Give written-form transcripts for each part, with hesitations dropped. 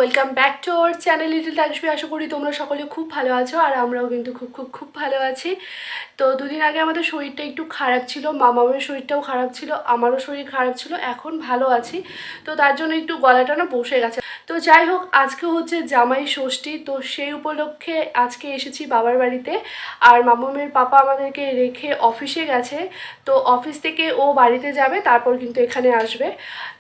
Welcome back to our channel little টাকসবি। আশা করি তোমরা সকলে খুব ভালো আছো, আর আমরাও কিন্তু খুব ভালো আছি। তো দুদিন আগে আমাদের শরীরটা একটু খারাপ ছিল, মামামের শরীরটাও খারাপ ছিল, আমারও শরীর খারাপ ছিল। এখন ভালো আছি, তো তার জন্য একটু গলাটা না বসে গেছে। তো যাই হোক, আজকে হচ্ছে জামাই ষষ্ঠী, তো সেই উপলক্ষে আজকে এসেছি বাবার বাড়িতে। আর মামামের পাপা আমাদেরকে রেখে অফিসে গেছে, তো অফিস থেকে ও বাড়িতে যাবে, তারপর কিন্তু এখানে আসবে।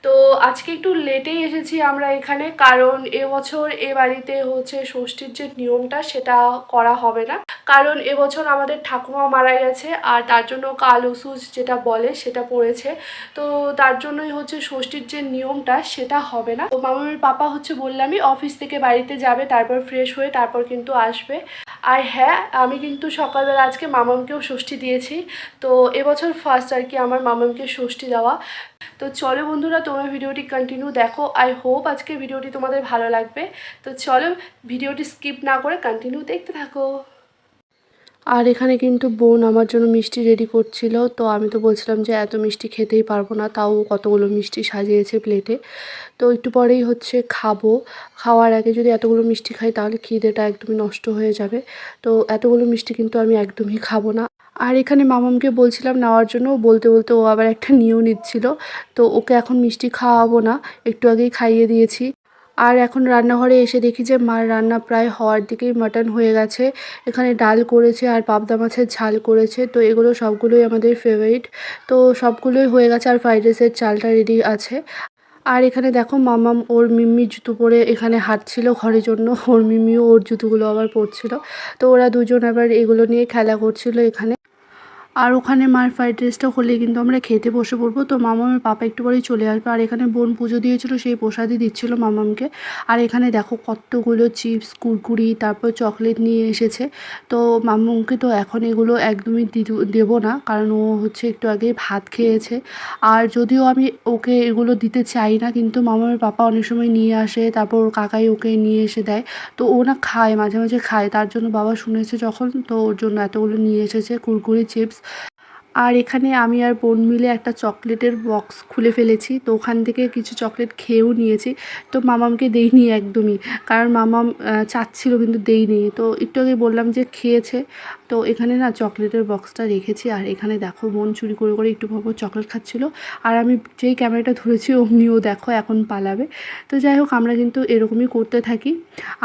তো আজকে একটু লেটেই এসেছি আমরা এখানে, কারণ এবছর এ বাড়িতে হচ্ছে ষষ্ঠীর যে নিয়মটা সেটা করা হবে না, কারণ এবছর আমাদের ঠাকুমা মারা গেছে, আর তার জন্য কাল ওসুজ যেটা বলে সেটা পড়েছে। তো তার জন্যই হচ্ছে ষষ্ঠীর যে নিয়মটা সেটা হবে না। তো মামার পাপা হচ্ছে বললামই অফিস থেকে বাড়িতে যাবে, তারপর ফ্রেশ হয়ে তারপর কিন্তু আসবে। আর হ্যাঁ, আমি কিন্তু সকালবেলা আজকে মামামকেও ষষ্ঠী দিয়েছি। তো এবছর ফার্স্ট আর কি আমার মামামকে ষষ্ঠী দেওয়া। তো চলো বন্ধুরা, তোমরা ভিডিওটি কন্টিনিউ দেখো। আই হোপ আজকে ভিডিওটি তোমাদের ভালো লাগবে। তো চলো ভিডিওটি স্কিপ না করে কন্টিনিউ দেখতে থাকো। আর এখানে কিন্তু বোন আমার জন্য মিষ্টি রেডি করছিল। তো আমি তো বলছিলাম যে এত মিষ্টি খেতেই পারবো না, তাও কতগুলো মিষ্টি সাজিয়েছে প্লেটে। তো একটু পরেই হচ্ছে খাবো। খাওয়ার আগে যদি এতগুলো মিষ্টি খাই তাহলে খিদেটা একদমই নষ্ট হয়ে যাবে। তো এতগুলো মিষ্টি কিন্তু আমি একদমই খাবো না। আর এখানে মামামকে বলছিলাম নেওয়ার জন্য, বলতে বলতে ও আবার একটা নিয়েও নিচ্ছিল। তো ওকে এখন মিষ্টি খাওয়াবো না, একটু আগেই খাইয়ে দিয়েছি। আর এখন রান্নাঘরে এসে দেখি যে মার রান্না প্রায় হওয়ার দিকেই, মাটন হয়ে গেছে। এখানে ডাল করেছে আর পাবদা মাছের ঝাল করেছে। তো এগুলো সবগুলোই আমাদের ফেভারিট। তো সবগুলোই হয়ে গেছে, আর ফ্রাইড রাইসের চালটা রেডি আছে। আর এখানে দেখো মামাম ওর মিম্মির জুতো পরে এখানে হাঁটছিল ঘরের জন্য, ওর মিম্মিও ওর জুতোগুলো আবার পরছিল। তো ওরা দুজন আবার এগুলো নিয়ে খেলা করছিল এখানে। আর ওখানে মার ফ্রাইড রাইসটা হলে কিন্তু আমরা খেতে বসে পড়বো। তো মামামের পাপা একটু পরেই চলে আসবে। আর এখানে বোন পুজো দিয়েছিল, সেই প্রসাদই দিচ্ছিল মামামকে। আর এখানে দেখো কতগুলো চিপস, কুরকুরি, তারপর চকলেট নিয়ে এসেছে। তো মামামকে তো এখন এগুলো একদমই দেবো না, কারণ ও হচ্ছে একটু আগে ভাত খেয়েছে। আর যদিও আমি ওকে এগুলো দিতে চাই না, কিন্তু মামামের পাপা অনেক সময় নিয়ে আসে, তারপর ওর কাকাই ওকে নিয়ে এসে দেয়। তো ও না খায়, মাঝে মাঝে খায়, তার জন্য বাবা শুনেছে যখন, তো ওর জন্য এতগুলো নিয়ে এসেছে কুরকুরি, চিপস। আর এখানে আমি আর বোন মিলে একটা চকলেটের বক্স খুলে ফেলেছি। তো ওখান থেকে কিছু চকলেট খেয়েও নিয়েছি। তো মামামকে দেইনি একদমই, কারণ মামাম চাচ্ছিল কিন্তু দেইনি। তো একটু আগে বললাম যে খেয়েছে। তো এখানে না চকলেটের বক্সটা রেখেছি। আর এখানে দেখো বোন চুরি করে করে একটু ভাবো চকলেট খাচ্ছিল। আর আমি যেই ক্যামেরাটা ধরেছি অমনিও দেখো এখন পালাবে। তো যাই হোক, আমরা কিন্তু এরকমই করতে থাকি।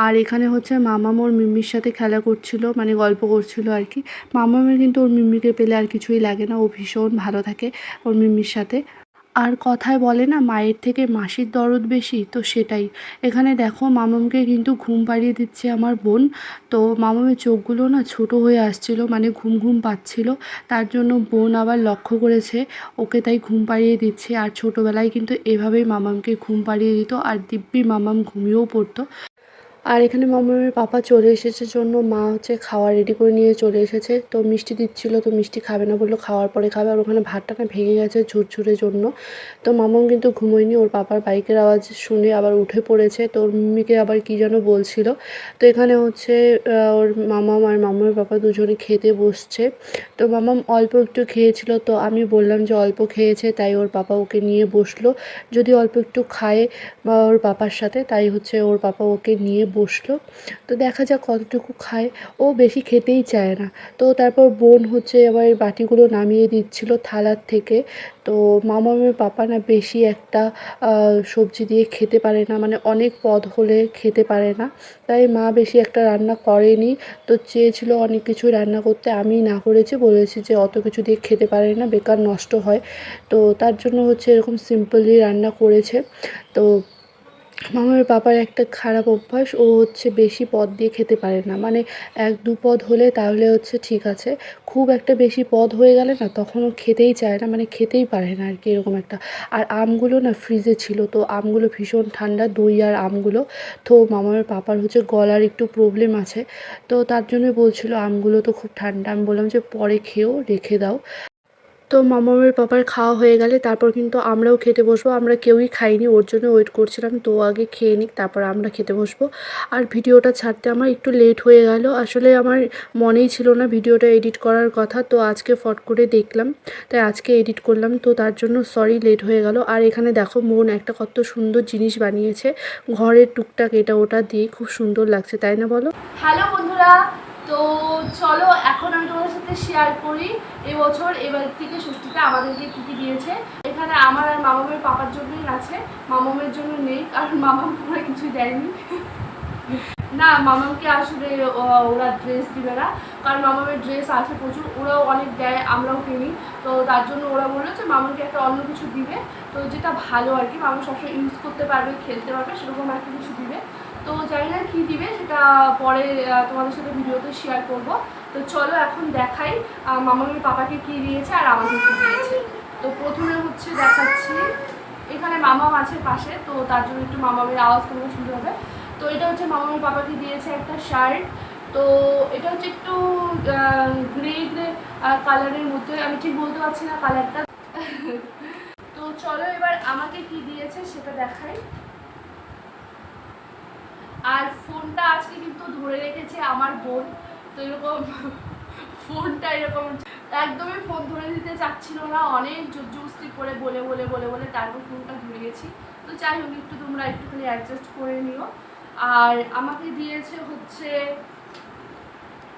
আর এখানে হচ্ছে মামাম ওর মিম্মির সাথে খেলা করছিল, মানে গল্প করছিল আর কি। মামামের কিন্তু ওর মিম্মিকে পেলে আর কিছুই লাগে না, ও ভীষণ ভালো থাকে ওর মিম্মির সাথে। আর কথায় বলে না মায়ের থেকে মাসির দরদ বেশি, তো সেটাই। এখানে দেখো মামামকে কিন্তু ঘুম পাড়িয়ে দিচ্ছে আমার বোন। তো মামামের চোখগুলো না ছোট হয়ে আসছিল, মানে ঘুম ঘুম পাচ্ছিল। তার জন্য বোন আবার লক্ষ্য করেছে ওকে, তাই ঘুম পাড়িয়ে দিচ্ছে। আর ছোটোবেলায় কিন্তু এভাবেই মামামকে ঘুম পাড়িয়ে দিত, আর দিব্যি মামাম ঘুমিয়েও পড়তো। আর এখানে মামামের পাপা চলে এসেছে জন্য মা হচ্ছে খাওয়া রেডি করে নিয়ে চলে এসেছে। তো মিষ্টি দিচ্ছিল, তো মিষ্টি খাবে না বললো, খাওয়ার পরে খাবে। আর ওখানে ভাতটা না ভেঙে গেছে ঝুরঝুরের জন্য। তো মামাম কিন্তু ঘুমোয়নি, ওর পাপার বাইকের আওয়াজ শুনে আবার উঠে পড়েছে। তো ওর মিমিকে আবার কী যেন বলছিল। তো এখানে হচ্ছে ওর মামাম আর মামার পাপা দুজনে খেতে বসছে। তো মামাম অল্প একটু খেয়েছিল, তো আমি বললাম যে অল্প খেয়েছে, তাই ওর পাপা ওকে নিয়ে বসলো। যদি অল্প একটু খায় বা ওর পাপার সাথে, তাই হচ্ছে ওর পাপা ওকে নিয়ে বসলো। তো দেখা যাক কতটুকু খায়, ও বেশি খেতেই চায় না। তো তারপর বোন হচ্ছে আবার বাটিগুলো নামিয়ে দিচ্ছিল থালার থেকে। তো মামামের পাপা না বেশি একটা সবজি দিয়ে খেতে পারে না, মানে অনেক পদ হলে খেতে পারে না, তাই মা বেশি একটা রান্না করেনি। তো চেয়েছিল অনেক কিছু রান্না করতে, আমি না করেছি, বলেছি যে অত কিছু দিয়ে খেতে পারে না, বেকার নষ্ট হয়। তো তার জন্য হচ্ছে এরকম সিম্পলি রান্না করেছে। তো মামার পাপার একটা খারাপ অভ্যাস, ও হচ্ছে বেশি পদ দিয়ে খেতে পারে না, মানে 1-2 পদ হলে তাহলে হচ্ছে ঠিক আছে। খুব একটা বেশি পদ হয়ে গেলে না তখন ও খেতেই চায় না, মানে খেতেই পারে না আর কি, এরকম একটা। আর আমগুলো না ফ্রিজে ছিল, তো আমগুলো ভীষণ ঠান্ডা, দই আর আমগুলো। তো মামার পাপার হচ্ছে গলার একটু প্রবলেম আছে, তো তার জন্য বলছিল আমগুলো তো খুব ঠান্ডা। আমি বললাম যে পরে খেয়েও রেখে দাও। তো মামামের পাপার খাওয়া হয়ে গেলে তারপর কিন্তু আমরাও খেতে বসবো। আমরা কেউই খাইনি, ওর জন্য ওয়েট করছিলাম, তো আগে খেয়ে নিক তারপর আমরা খেতে বসবো। আর ভিডিওটা ছাড়তে আমার একটু লেট হয়ে গেল, আসলে আমার মনেই ছিল না ভিডিওটা এডিট করার কথা, তো আজকে ফট করে দেখলাম তাই আজকে এডিট করলাম, তো তার জন্য সরি লেট হয়ে গেল। আর এখানে দেখো মন একটা কত সুন্দর জিনিস বানিয়েছে, ঘরের টুকটাক এটা ওটা দিয়ে খুব সুন্দর লাগছে, তাই না বলো? হ্যালো বন্ধুরা, তো চলো এখন আমি তোমাদের সাথে শেয়ার করি এবছর এবার থেকে ষষ্ঠীতে আমাদেরকে কী কী দিয়েছে। এখানে আমার আর মামামের পাপার জন্যই আছে, মামামের জন্য নেই, কারণ মামাম পুরো কিছুই দেয়নি। না, মামামকে আসলে ওরা ড্রেস দিবে না, কারণ মামামের ড্রেস আছে প্রচুর, ওরাও অনেক দেয়, আমরাও কিনি, তো তার জন্য ওরা বললো যে মামাকে একটা অন্য কিছু দিবে, তো যেটা ভালো আর কি, মামা সবসময় ইউজ করতে পারবে, খেলতে পারবে, সেরকম একটা কিছু দিবে। তো জানি না কী দিবে সেটা পরে তোমাদের সাথে ভিডিওতে শেয়ার করব। তো চলো এখন দেখাই মামামের পাপাকে কী দিয়েছে আর আমাকে কী দিয়েছে। তো প্রথমে হচ্ছে দেখাচ্ছি, এখানে মামাম আছে পাশে, তো তার জন্য একটু মামামের আওয়াজ তোমরা শুনতে হবে। তো এটা হচ্ছে মামামের পাপাকে দিয়েছে একটা শার্ট, তো এটা হচ্ছে একটু গ্রে গ্রে কালারের মধ্যে, আমি ঠিক বলতে পারছি না কালারটা। তো চলো এবার আমাকে কি দিয়েছে সেটা দেখাই। আর ফোনটা আজকে কিন্তু ধরে রেখেছে আমার বোন, তো এরকম ফোনটা এরকম একদমই ফোন ধরে দিতে চাচ্ছিল না, অনেক জোরজবস্তি করে বলে বলে বলে বলে তারপর ফোনটা ধরে গেছি। তো যাই হোক একটু তোমরা একটুখানি অ্যাডজাস্ট করে নিও। আর আমাকে দিয়েছে হচ্ছে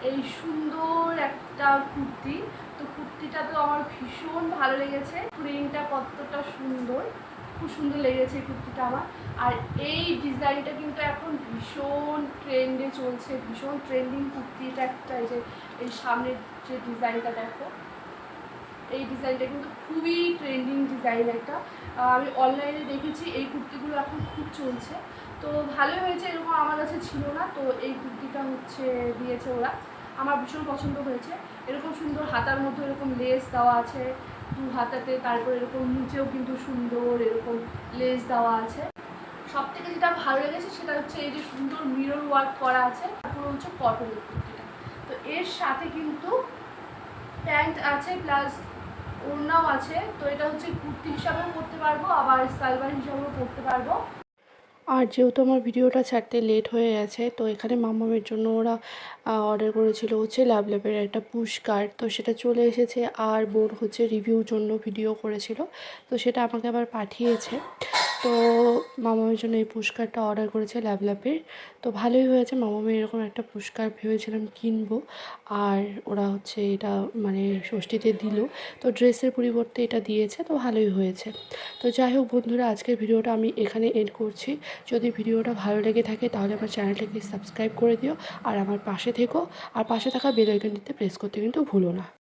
এই সুন্দর একটা কুর্তি, তো কুর্তিটা তো আমার ভীষণ ভালো লেগেছে, প্রিন্টটা কতটা সুন্দর, খুব সুন্দর লেগেছে এই কুর্তিটা আমার। আর এই ডিজাইনটা কিন্তু এখন ভীষণ ট্রেন্ডে চলছে, ভীষণ ট্রেন্ডিং কুর্তিটা একটা, এই যে এই সামনের যে ডিজাইনটা দেখো, এই ডিজাইনটা কিন্তু খুবই ট্রেন্ডিং ডিজাইন একটা, আমি অনলাইনে দেখেছি এই কুর্তিগুলো এখন খুব চলছে, তো ভালোই হয়েছে, এরকম আমার কাছে ছিল না, তো এই কুর্তিটা হচ্ছে দিয়েছে ওরা, আমার ভীষণ পছন্দ হয়েছে। এরকম সুন্দর হাতার মধ্যে এরকম লেস দেওয়া আছে দু হাতাতে, তারপর এরকম নিচেও কিন্তু সুন্দর এরকম লেস দেওয়া আছে। সব থেকে যেটা ভালো লেগেছে সেটা হচ্ছে এই যে সুন্দর মিরর ওয়ার্ক করা আছে, পুরো হচ্ছে কটনের কুর্তিটা। তো এর সাথে কিন্তু প্যান্ট আছে প্লাস ওড়নাও আছে, তো এটা হচ্ছে কুর্তি হিসাবেও পরতে পারবো, আবার সালভার হিসাবেও পরতে পারবো। আর যেহেতু আমার ভিডিওটা ছাড়তে লেট হয়ে গেছে, তো এখানে মামামের জন্য ওরা অর্ডার করেছিল হচ্ছে লাভলাভের একটা পুশ কার্ড, তো সেটা চলে এসেছে। আর বোন হচ্ছে রিভিউর জন্য ভিডিও করেছিল, তো সেটা আমাকে আবার পাঠিয়েছে। তো মামামের জন্য এই পুশ কার্ডটা অর্ডার করেছে লাভলাভের, তো ভালোই হয়েছে। মামামের এরকম একটা পুশ কার্ড ভেবেছিলাম কিনবো, আর ওরা হচ্ছে এটা মানে ষষ্ঠীতে দিল, তো ড্রেসের পরিবর্তে এটা দিয়েছে, তো ভালোই হয়েছে। তো যাই হোক বন্ধুরা, আজকের ভিডিওটা আমি এখানে এন্ড করছি। যদি ভিডিওটা ভালো লেগে থাকে তাহলে আমার চ্যানেলটাকে সাবস্ক্রাইব করে দিও, আর আমার পাশে থেকো, আর পাশে থাকা বেল আইকনটিতে প্রেস করতে কিন্তু ভুলো না।